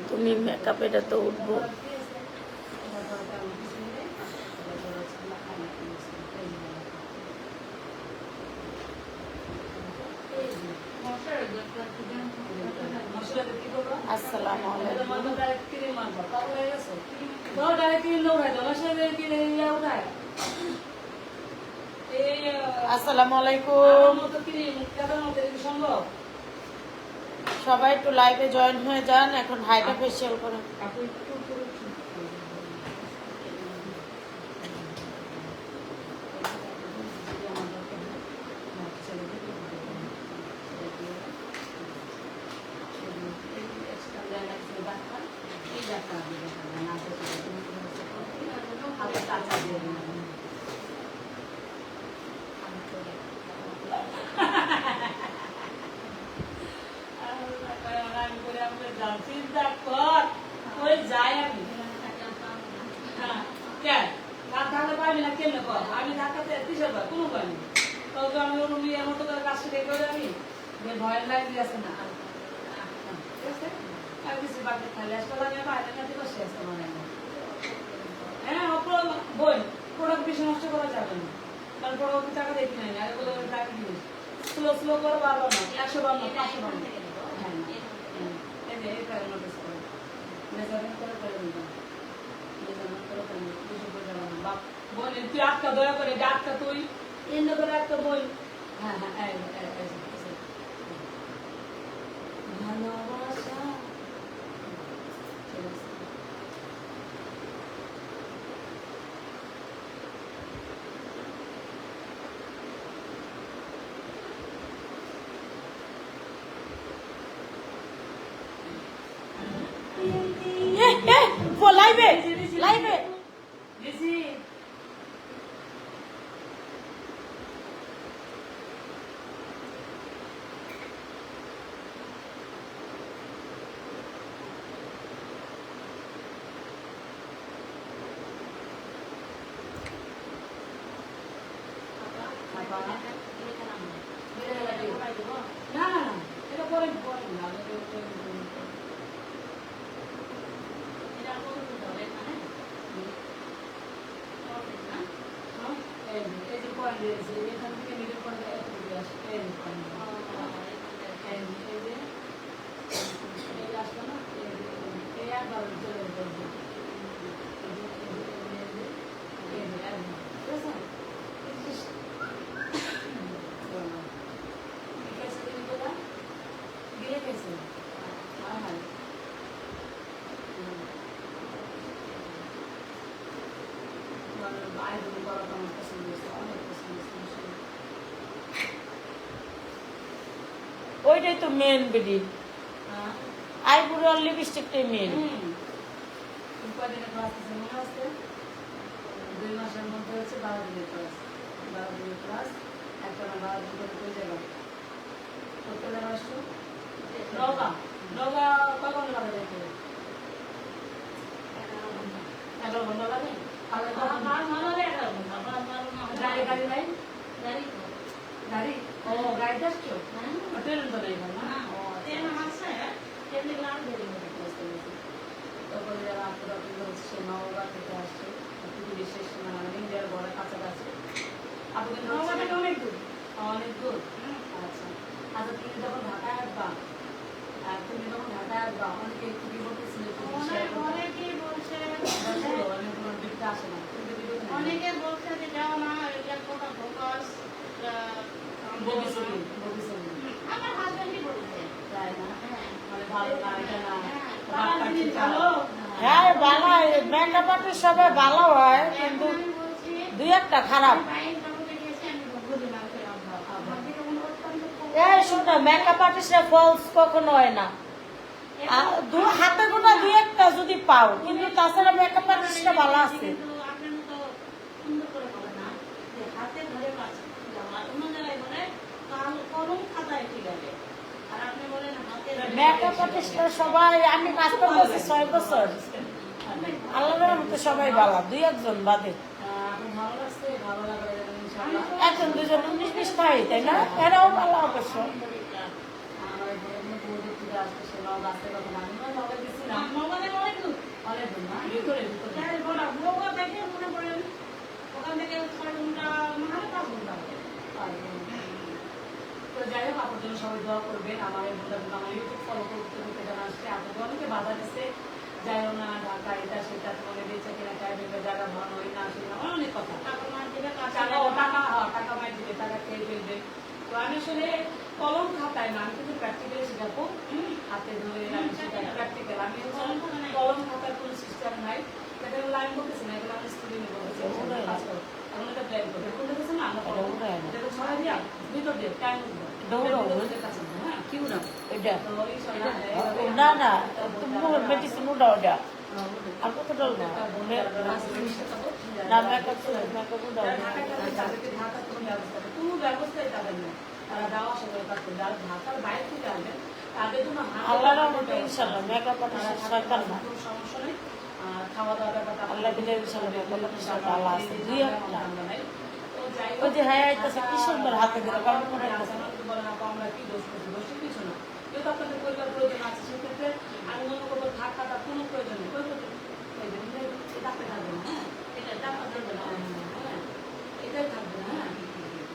তুমি মেকআপ এটা তো উঠবো। আসসালামু আলাইকুম। সবাই একটু লাইভে জয়েন হয়ে যান। এখন হাইড্রা ফেশিয়াল করেন। আমি ঢাকাতে কিসের ভয়? কোনো ভয় নেই। তবে আমি ওর মেয়ের মতো করে কাজ শিখে করে আমি যে ভয়ের লাগি আছে না, ঠিক আছে? আর কিছু বাকি খালি আসলে আমি বাইরে কাছে বসে আসতে মনে হয়। হ্যাঁ, বই প্রোডাক্ট বেশি নষ্ট করা যাবে না, কারণ প্রোডাক্ট টাকা দেখি নাই না, এগুলো টাকা জিনিস স্লো স্লো করে বাড়বো না, 152 552। হ্যাঁ, এই যে এই কারণে নোটিস করে মেজারমেন্ট করে করে দিলাম, মেজারমেন্ট করে করে কিছু বোঝা না। বাপ বল তুই আটকা, দয়া করে আটকা, তুই এন্ড করে একটা বই। হ্যাঁ হ্যাঁ, ভালোবাসা লাইভে লাইভে না না না, এটা পরে পরে না, এই যে পয়েন্ট দিয়েছে এখান থেকে মিডল পয়েন্ট এতটুকু আসে, এই যে এই আসলো না, এই একবার চলে যাবে, ওইটাই তো মেন বেডি, আইব্রো আর লিপস্টিকটাই মেন। 2 মাসের মধ্যে হচ্ছে 12 দিনের ক্লাস, 12 দিনের ক্লাস, একটা না 12 দিন করে হয়ে যাবে। করতে যাবে আসছো নগা নগা কখন লাগে দেখে 11 ঘন্টা লাগে। গাড়ি গাড়ি নাই, গাড়ি ও গাড়িতে আসছো? ট্রেন তো নেই না, ট্রেন আছে, ট্রেনে গেলে আর দেরি হবে। তারপরে যারা আপনারা হচ্ছে নওগাঁ থেকে আসছে, পৃথিবীর শেষ সীমানা ইন্ডিয়ার বর্ডার কাছাকাছি। আপনি অনেক দূর, অনেক দূর। আচ্ছা আচ্ছা, তুমি যখন ঢাকায় আসবা, অনেকে কি বলতেছিল, আসে না, অনেকে বলছে যে যাও না, এটার কথা ফোকাস আমার হাজবেন্ডই বলেছে, তাই না? মানে ভালো না, এটা না, হ্যাঁ ভালো, মেকআপ আর্টিস্ট সবাই ভালো হয়, কিন্তু দুই একটা খারাপ। এই শোনো, মেকআপ আর্টিস্টরা ফলস কখনো হয় না, হাতে গোনা দুই একটা যদি পাও, কিন্তু তাছাড়া মেকআপ আর্টিস্টরা ভালো আছে। মেকআপ আর্টিস্টরা সবাই, আমি কাজ করতেছি 6 বছর, আল্লাহর মতো সবাই ভালো, দুই একজন বাদে। একজন দুজন 19-20 পাই, তাই না? এরাও ভালো অবশ্য। আপুর জন্য সবাই দোয়া করবেন। আমার এই বোনটা আমার ইউটিউব ফলো করতে করতে জানা আসছে আপুকে অনেকে বাধা দিচ্ছে, যাইও না ঢাকা এটা সেটা, তোমাকে বেঁচে কিনা খাই দেবে, জায়গা ভালো হয় না আসে না, অনেক কথা। টাকা মার দিবে, টাকা মার দিবে, টাকা খেয়ে ফেলবে। তো আমি আসলে কলম খাতায় না, আমি কিন্তু প্র্যাকটিক্যালি শেখাবো, হাতে ধরে আমি শেখাই প্র্যাকটিক্যাল। আমি কলম খাতার কোনো সিস্টেম নাই, এটা লাইন বলতেছি না, এগুলো আমি স্কুলে বলতেছি কাজ করো। এখন এটা প্ল্যান করবে, কোন দেখেছে না আমরা দেখো ছড়া দিয়া ভিতর দিয়ে টাইম হ্যাঁ কি না এটা তো না না তুমি মেডিসিন উঠাও এটা আর কত ডল না না মেকআপ উঠাও কোনো ব্যবস্থাই তাদের নেই, তারা দেওয়া সবাই কাজ করবে। আর ঢাকার বাইরে থেকে আসবেন তাদের জন্য আল্লাহর রহমতে ইনশাআল্লাহ মেকআপ আর্টিস্ট সরকার না কোনো সমস্যা নেই। আর খাওয়া দাওয়া ব্যাপারটা আল্লাহ দিলে ইনশাআল্লাহ মেকআপ আর্টিস্ট আল্লাহ আছে দুই একটা আমরা নাই। তো যাই ওই যে হ্যাঁ আইতাছে কি সুন্দর হাতে ধরে কাম করে আমরা কি দোষ করছি, দোষের কিছু না। যেহেতু আপনাদের পরিবার প্রয়োজন আছে, সেক্ষেত্রে আমি মনে করবো থাক কাটার কোনো প্রয়োজন নেই। ডাক্তার থাকবে না, হ্যাঁ এটা ডাক্তার থাকবে না, হ্যাঁ এটাই থাকবে না, হ্যাঁ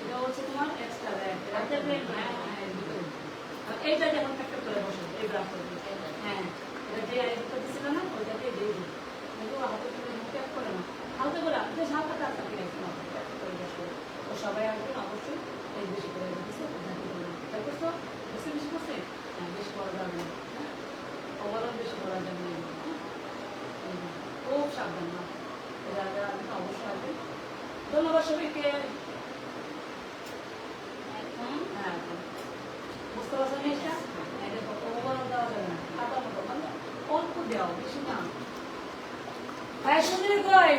এটা হচ্ছে তোমার এক্সট্রা এইটা যেমন একটা করে বসে এই ব্রাশটা হ্যাঁ এটা যে আইডিটা দিচ্ছিল না ওইটাকে দিয়ে দিই, কিন্তু হাতে তুমি প্যাক করে না, হালকা করে বেশ হালকা টাকা করে বসে। তো সবাই আসবেন অবশ্যই, এই বেশি করে দিচ্ছে বুঝতে বেশি বেশি করছে, হ্যাঁ বেশি করা যাবে না, হ্যাঁ ওভারঅল বেশি করা যাবে না, খুব সাবধান না, অবশ্যই আসবে। ধন্যবাদ সবাইকে। হ্যাঁ বুঝতে পারছেন এটা, এটা ওভারঅল দেওয়া যাবে না, খাতার মতো মানে অল্প দেওয়া, বেশি না। ভাই সুন্দরী কই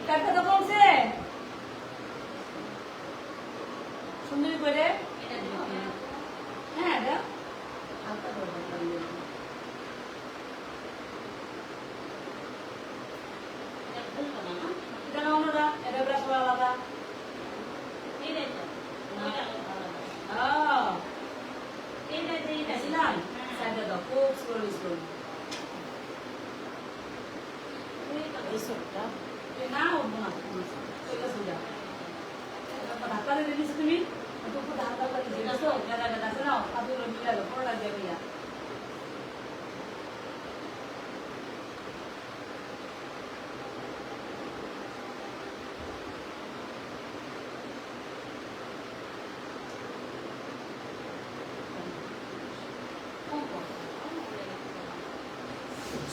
টাকা তো কমছে, সুন্দরী কই রে, হ্যাঁ এটা হালকা এটা না ওনারা এটা ব্রাশ আলাদা খুব স্লোলি স্লোলি এইসবটা না উঠবো না ধাক্কা দিয়ে দিয়েছো তুমি, ধাক্কা করে দিয়েছো আছে না পাতুলো মিলে গেল পড়া যাবে না।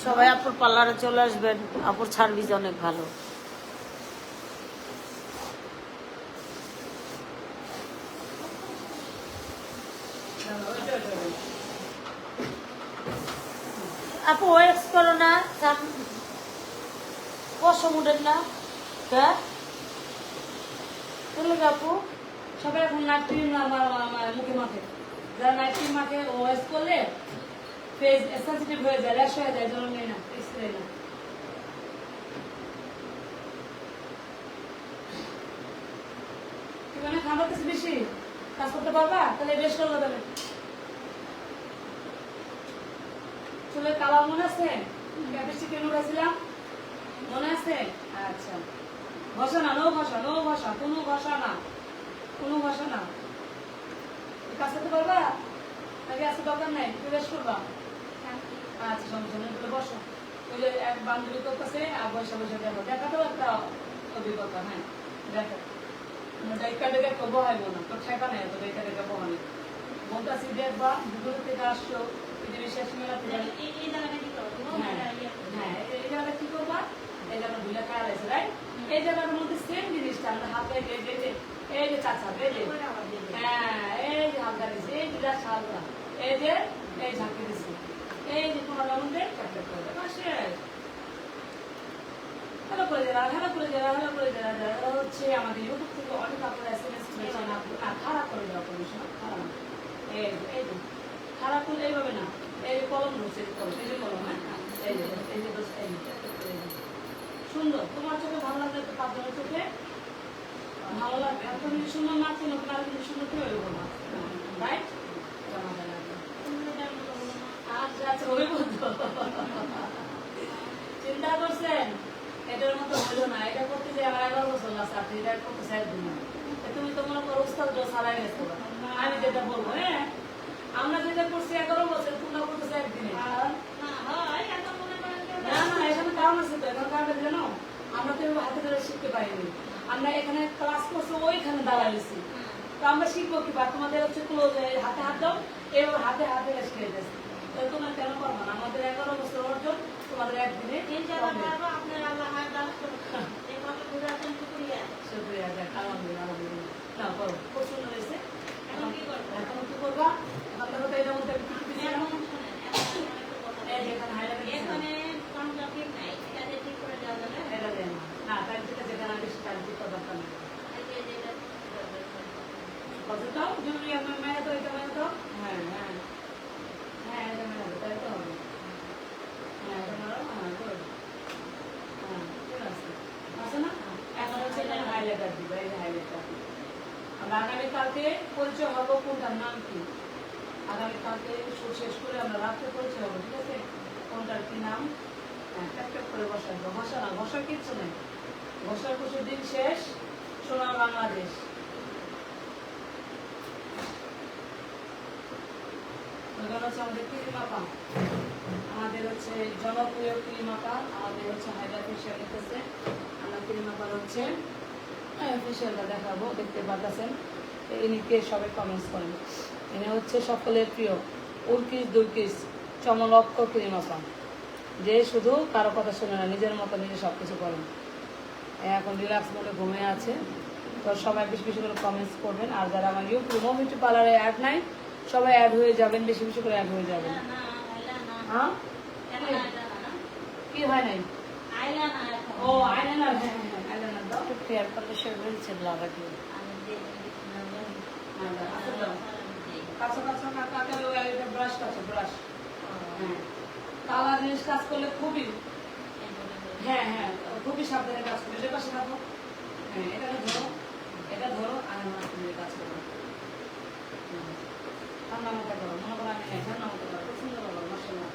সবাই আপুর পার্লারে চলে আসবেন, আপুর সার্ভিস অনেক ভালো। আপু ওয়েক্স করো না, পশম উঠেন না, হ্যাঁ চলে আপু সবাই এখন নাইট ক্রিম মুখে মাখে, যারা নাইট ক্রিম মাখে ওয়েস করলে ফেস সেনসিটিভ হয়ে যায়, র্যাশ হয়ে যায়, জন্য নেই না স্প্রে না। কি মানে খাবার কিছু বেশি কাজ করতে পারবা, তাহলে বেশ করলে দেবে। চুলের কালার মনে আছে, ক্যাপিস্টিক কেন উঠেছিলাম মনে আছে? আচ্ছা ঘষা না, নো ঘষা, নো ঘষা, কোনো ঘষা না, কোনো ঘষা না। কাজ করতে পারবা নাকি আজকে দরকার নেই, বেশ করবা? আচ্ছা সমস্যা নেই, বসো। ওই যে এক বান্ধবী করতেছে আর বসে বসে দেখো, দেখাতেও একটা অভিজ্ঞতা। হ্যাঁ দেখো ডাইকা ডেকে বহাইবো না, তোর ঠেকা নেই তো ডাইকা ডেকে বহানি বলতেছি, দেখবা দুপুর থেকে আসছো পৃথিবীর শেষ মেলাতে হ্যাঁ হ্যাঁ এই জায়গাটা কি করবা, এই জায়গা ধুলে খাওয়া আছে রাইট, এই জায়গাটার মধ্যে সেম জিনিসটা আমরা হাতে এই যে চাচা এই যে হ্যাঁ এই যে হালকা দিচ্ছে, এই দুটা হালকা, এই যে এই ঝাঁকি দিচ্ছে, এই যে তোমার মধ্যে হ্যালো করে যারা হ্যালো করে যারা হ্যালো করে যারা যারা হচ্ছে আমাদের ইউটিউব থেকে অনেক আপনারা এসএমএস করেছেন, খারাপ করে দেওয়া কমিশন খারাপ না, এই যে খারাপ করলে এইভাবে না, এই যে কলম ধরছে কলম, এই যে কলম, হ্যাঁ এই যে সুন্দর, তোমার চোখে ভালো লাগলে তো পাঁচজনের চোখে ভালো লাগবে। আর তুমি সুন্দর না ছিল তোমার কিন্তু সুন্দর কেউ হইব না, রাইট? আচ্ছা আচ্ছা ওই চিন্তা করছেন এটার মতো হইলো না, এটা করতে যে আমার 11 বছর লাগছে, আপনি এটা করতে চাই না, তুমি তো মনে করো উস্তাদ সারাই গেছো আমি যেটা বলবো, হ্যাঁ আমরা যেটা করছি 11 বছর, তোমরা করতেছো একদিনে। না না, এখানে কারণ আছে তো। এখন কারণটা কি জানো? আমরা তো এভাবে হাতে ধরে শিখতে পারিনি। আমরা এখানে ক্লাস করছি, ওইখানে দাঁড়াইছি। তো আমরা শিখবো কি? বা তোমাদের হচ্ছে ক্লোজ, হাতে হাত দাও, এভাবে হাতে হাতে শিখে যাচ্ছে। তাহলে তোমরা কেন পারবো না? আমাদের 11 বছর অর্জন, তোমাদের একদিনে শুক্রিয়া। যাক, আলহামদুলিল্লাহ, আলহামদুলিল্লাহ। না, করো। খুব সুন্দর হয়েছে। এখন কি করবা? এখন দেখো তো এটার মধ্যে আমি কি কি দিয়েছিলাম? এই যে এখানে highlight দিয়েছিলাম। এটা দেন না। না, তাই ঠিক আছে, এখানে বেশি টাইম ঠিক করার দরকার নেই। কতটাও? জরুরি আমার মেয়ে তো, এটা মেয়ে তো? হ্যাঁ, হ্যাঁ। হ্যাঁ, এটা মেয়ে তো, তাই তো হবে। হ্যাঁ, এটা মারো। হ্যাঁ, good. হ্যাঁ, ঠিক আছে। আছে না? এখন হচ্ছে এখানে highlighter দিবা, এই যে highlighter। আমরা আগামীকালকে পরিচয় হবো, কোনটার নাম কি। আগামীকালকে শেষ করে আমরা রাত্রে পরিচয় হবো, ঠিক আছে? কোনটার কি নাম? হ্যাঁ, ট্যাপ করে বসাবো। ঘষা না, ঘষার কিচ্ছু নেই। ঘষার খুশির দিন শেষ, সোনার বাংলাদেশ। ওখানে হচ্ছে আমাদের ক্রিমাপা, আমাদের হচ্ছে জনপ্রিয় ক্রিমাপা, আমাদের হচ্ছে হায়দ্রাবাদ ফেশিয়াল নিতেছে। আমরা ক্রিমাপার হচ্ছে ফেশিয়ালটা দেখাবো, দেখতে পাচ্ছেন। ইনিকে সবাই কমেন্টস করেন। এনে হচ্ছে সকলের প্রিয় উর্কিস দুর্কিস চমলক্ষ ক্রিমাপা, যে শুধু কারো কথা শুনে না, নিজের মতো নিজে সব কিছু করেন। এখন রিল্যাক্স মোডে ঘুমিয়ে আছে। তো সবাই বেশি বেশি করে কমেন্টস করবেন। আর যারা আমার ইউটিউব বিউটি পার্লারে অ্যাড নাই, সবাই অ্যাড হয়ে যাবেন, বেশি বেশি করে অ্যাড হয়ে যাবেন। হ্যাঁ, কি হয় নাই? ও আইলাইনার, হ্যাঁ হ্যাঁ, আইলাইনার দাও। একটু ফেয়ার করলে সে বলছে লাগা দিয়ে কাছে কাছে কাকে এটা ব্রাশ কাছে ব্রাশ। হ্যাঁ, কালার জিনিস কাজ করলে খুবই, হ্যাঁ হ্যাঁ, খুবই সাবধানে কাজ করবে। এটা পাশে রাখো। হ্যাঁ, এটাকে ধরো, এটা ধরো, আর আমার তুমি কাজ করো। ঠান্ডা মাথা করো, মনে করো আমি ঠান্ডা মাথা করো। খুব সুন্দর হলো, মাশাআল্লাহ,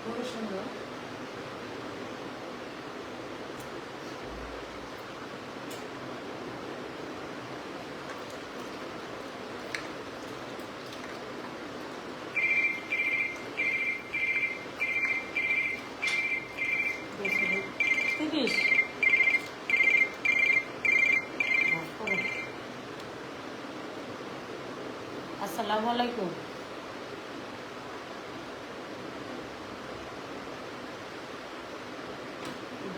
খুবই সুন্দর। তিরিশ। আসসালামু আলাইকুম।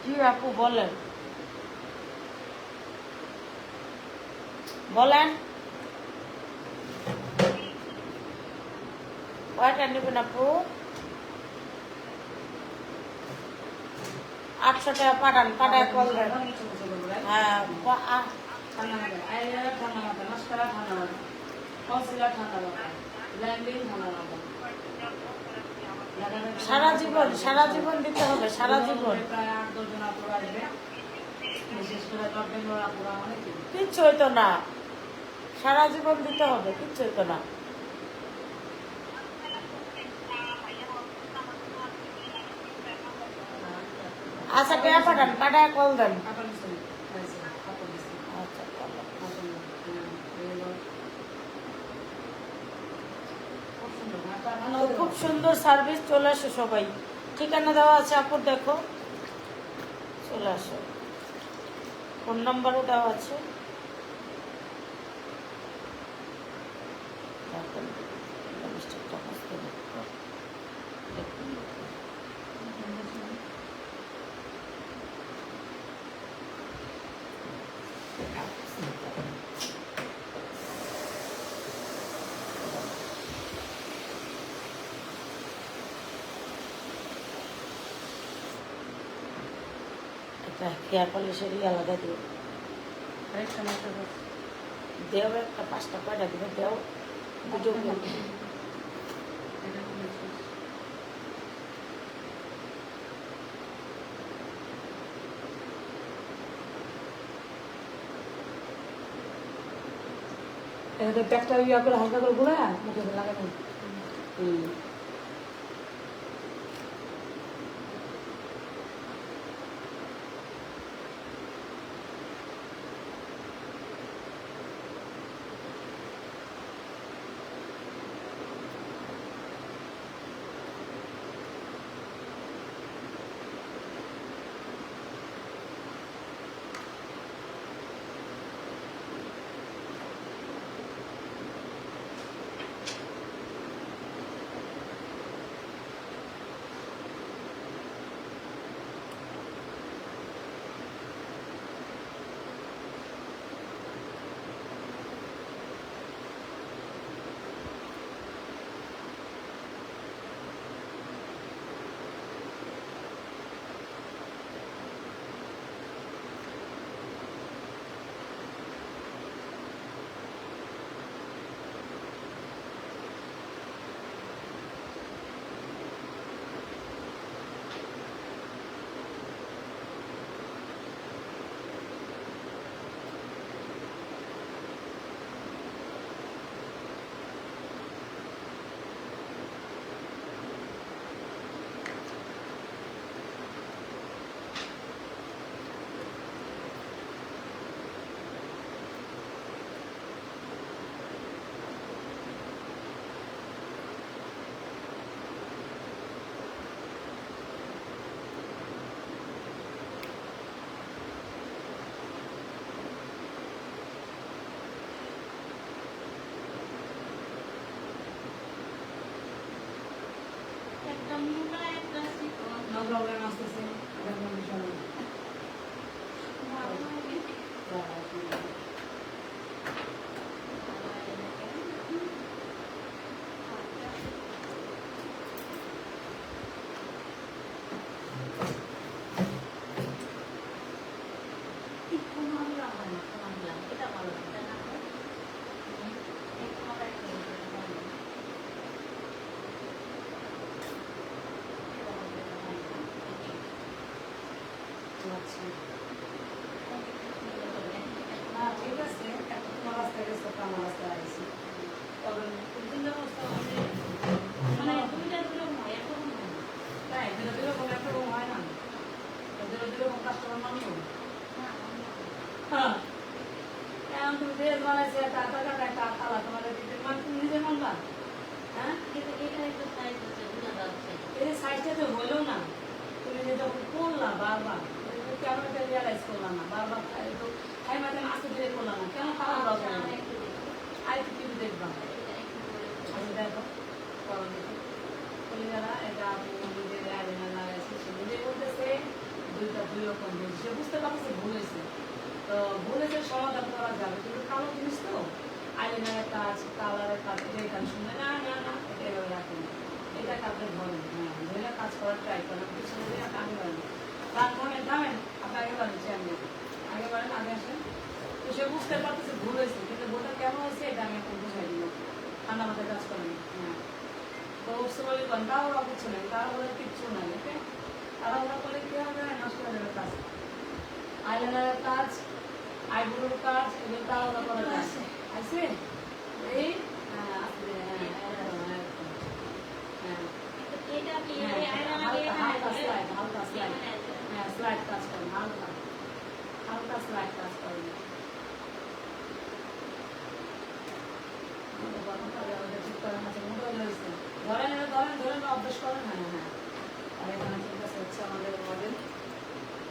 জি আপু বলেন, বলেন কয়টা নেবেন আপু? 800 টাকা পাঠান, পাঠায় করবেন। হ্যাঁ, ঠান্ডা মাথা, আইলাইনার ঠান্ডা মাথা, মাস্কারা ঠান্ডা মাথা, কনসিলার ঠান্ডা মাথা, ব্লেন্ডিং ঠান্ডা মাথা। সারা জীবন, সারা জীবন দিতে হবে, সারা জীবন। প্রায় 8-10 জন আপুরা আসবে, বিশেষ করে নর্থ আপুরা অনেক। কিচ্ছু হইতো না, সারা জীবন দিতে হবে, কিচ্ছু হইতো না। আচ্ছা টাকা পাঠান, পাঠায় কল দেন। আচ্ছা খুব সুন্দর সার্ভিস, চলে আসো সবাই। ঠিকানা দেওয়া আছে আপুর, দেখো চলে আসো। ফোন নাম্বারও দেওয়া আছে। হেয়ার পলিশেরই আলাদা দিও, দেও একটা 5টা, কয়টা দিবে দেও, দুটো এটা প্যাকটা ইয়া করে হালকা করে ঘুরে মুখে লাগানো। প্রবলেম আসতেছে এটা কোনো বিষয় না। আচ্ছা। না, ঠিক আছে। এখন তোমার রাস্তায় গেছো, তো আমার রাস্তায় আইছি। তবে তিনটা বস্তা মানে তাই ধীরে ধীরে কোনো একটা রকম হয় না। ধীরে ধীরে কোনো কাস্টমার মানিও। হ্যাঁ। এখন তুমি ড্রেস বানাইছে, টাকা টাকা একটা আলা তোমাদের দিতে মানে তুমি নিজে মানবা? হ্যাঁ? এই সাইজটা তো হলো না। তুমি যে যখন করলা বারবার, কেন এটা রিয়ালাইজ করলাম না? বারবার একটু খাই মাঝে আস্তে ধীরে করলাম না। কেন খাওয়া দরকার নেই? আর একটু টিভি দেখবা। আমি দেখো, করো দেখি। কলিজারা এটা আপনি নিজের আইডিয়া লাগাইছে। সে নিজে বলতেছে দুই রকম বলছে। সে বুঝতে পারতেছে ভুল হয়েছে। তো ভুলেছে সমাধান করা যাবে। কিন্তু কালো জিনিস তো আইলাইনারের কাজ, কালারের কাজ, এটা এখানে শুনবে না না না এটা এভাবে রাখেন। এটা কাপড়ে ধরেন, হ্যাঁ ধরে কাজ করার ট্রাই করেন। পিছনে দিয়ে আমি বলেন থামেন থামেন, আপনি আগে বলেন আমি আগে বলেন, আগে আসেন। তো সে বুঝতে পারতেছে ভুল হয়েছে, কিন্তু ভুলটা কেমন হয়েছে এটা আমি এখন বুঝাই দিব। ঠান্ডা মাথায় কাজ করেন, হ্যাঁ। তো বলি করেন, তাও ওরা বুঝছে না, তারা বলে কিচ্ছু নাই, ওকে। তারা ওরা বলে কি হবে, নষ্ট হয়ে যাবে কাজ। আইলাইনারের কাজ, আইব্রোর কাজ, এগুলো তারা ওরা করা যায়। আছে এই আসলে স্লাইড কাজ করেন, হালকা হালকা স্লাইড কাজ করেন। ধরেন ধরেন ধরেন অভ্যাস করেন, হ্যাঁ হ্যাঁ। আর এখানে চলতেছে হচ্ছে আমাদের মডেল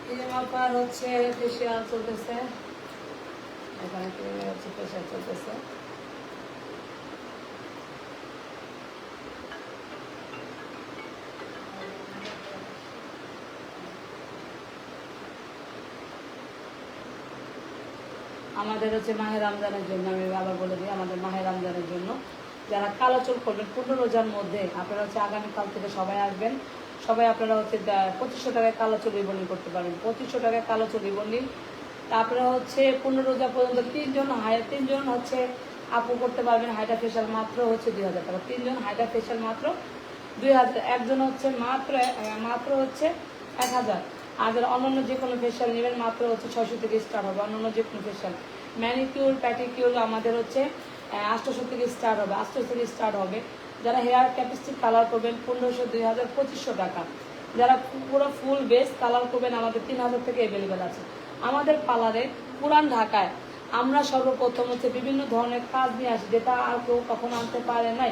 ক্রিমাপার হচ্ছে ফেসিয়াল চলতেছে, এখানে হচ্ছে ফেসিয়াল চলতেছে। আমাদের হচ্ছে মাহে রমজানের জন্য, আমি আবার বলে দিই, আমাদের মাহে রমজানের জন্য যারা কালো চুল করবেন 15 রোজার মধ্যে, আপনারা হচ্ছে আগামীকাল থেকে সবাই আসবেন। সবাই আপনারা হচ্ছে 2500 টাকায় কালো চুল রিবন্ডিং করতে পারেন। 2500 টাকায় কালো চুল রিবন্ডিং। তারপরে হচ্ছে 15 রোজা পর্যন্ত তিনজন হচ্ছে আপু করতে পারবেন। হাইড্রা ফেশিয়াল মাত্র হচ্ছে 2000 টাকা। 3 জন হাইড্রা ফেশিয়াল মাত্র 2000, একজন হচ্ছে মাত্র হচ্ছে 1000। আর যারা অন্যান্য যে কোনো ফেশিয়াল নেবেন মাত্র হচ্ছে 600 থেকে স্টার্ট হবে। অন্যান্য যে কোনো ফেশিয়াল, ম্যানিকিউর প্যাটিকিউর আমাদের হচ্ছে 800 থেকে স্টার্ট হবে, 800 থেকে স্টার্ট হবে। যারা হেয়ার ক্যাপিস্টিক কালার করবেন 1500, 2000, 2500 টাকা। যারা পুরো ফুল বেস কালার করবেন আমাদের 3000 থেকে অ্যাভেলেবেল আছে। আমাদের পার্লারে পুরান ঢাকায় আমরা সর্বপ্রথম হচ্ছে বিভিন্ন ধরনের কাজ নিয়ে আসি, যেটা আর কেউ কখনো আনতে পারে নাই।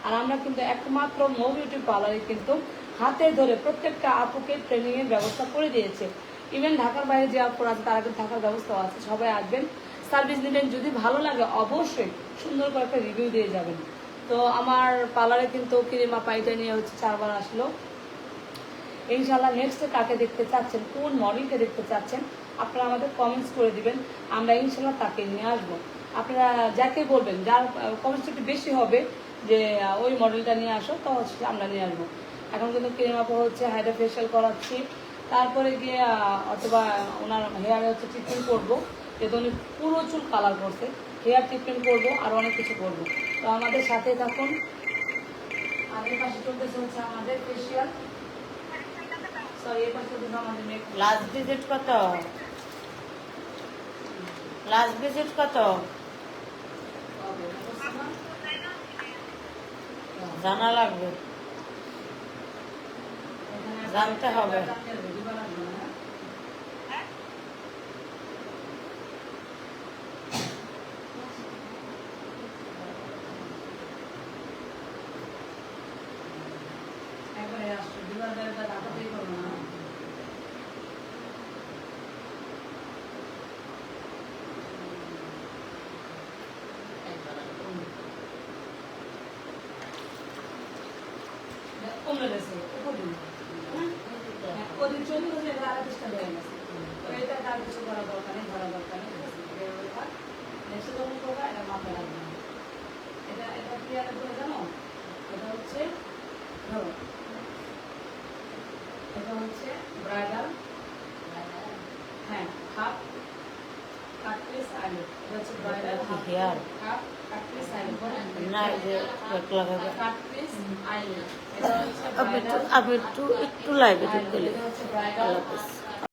আর আমরা কিন্তু একমাত্র মৌ বিউটি পার্লারে কিন্তু হাতে ধরে প্রত্যেকটা আপুকে ট্রেনিংয়ের ব্যবস্থা করে দিয়েছে। ইভেন ঢাকার বাইরে যে আপুরা আছে তারা কিন্তু থাকার ব্যবস্থাও আছে। সবাই আসবেন, সার্ভিস নেবেন, যদি ভালো লাগে অবশ্যই সুন্দর করে একটা রিভিউ দিয়ে যাবেন। তো আমার পার্লারে কিন্তু ক্রিমা পাইটা নিয়ে হচ্ছে 4 বার আসলো। ইনশাল্লাহ নেক্সটে কাকে দেখতে চাচ্ছেন, কোন মডেলকে দেখতে চাচ্ছেন আপনারা আমাদের কমেন্টস করে দিবেন, আমরা ইনশাল্লাহ তাকে নিয়ে আসবো। আপনারা যাকে বলবেন, যার কমেন্টস একটু বেশি হবে যে ওই মডেলটা নিয়ে আসো, তো হচ্ছে আমরা নিয়ে আসবো। এখন কিন্তু ক্রিমা হচ্ছে হাইড্রা ফেশিয়াল করাচ্ছি, তারপরে গিয়ে অথবা ওনার হেয়ারে হচ্ছে ট্রিটমেন্ট করবো, যেহেতু উনি পুরো চুল কালার করছে, হেয়ার ট্রিটমেন্ট করবো, আর অনেক কিছু করবো। তো আমাদের সাথে থাকুন। আগের পাশে চলতেছে হচ্ছে আমাদের ফেশিয়াল, সরি এর পাশে চলতেছে আমাদের মেকআপ। লাস্ট ভিজিট কত? লাস্ট ভিজিট কত জানা লাগবে, জানতে হবে। একবারে আসছে দুবার ঢাকাতেই করবো না। কমলে গেছে কতদিন সুন্দর যে এটা আরেকটা হয়ে গেছে। তো এটা তার কিছু করা দরকার নেই, ধরা দরকার নেই, ঠিক আছে? এভাবে থাক। নেক্সট যখন করবা এটা মাথায় রাখবে না। এটা কি আর করে জানো? এটা হচ্ছে ধরো এটা হচ্ছে ব্রাইডাল, হ্যাঁ, হাফ কাট পিস আইলেট। এটা হচ্ছে bridal hair half cut piece eyelet, না এই যে লাগাবে কাট পিস আইলেট। এটা হচ্ছে আমি একটু লাইভে ঢুকলে এটা হচ্ছে ব্রাইডাল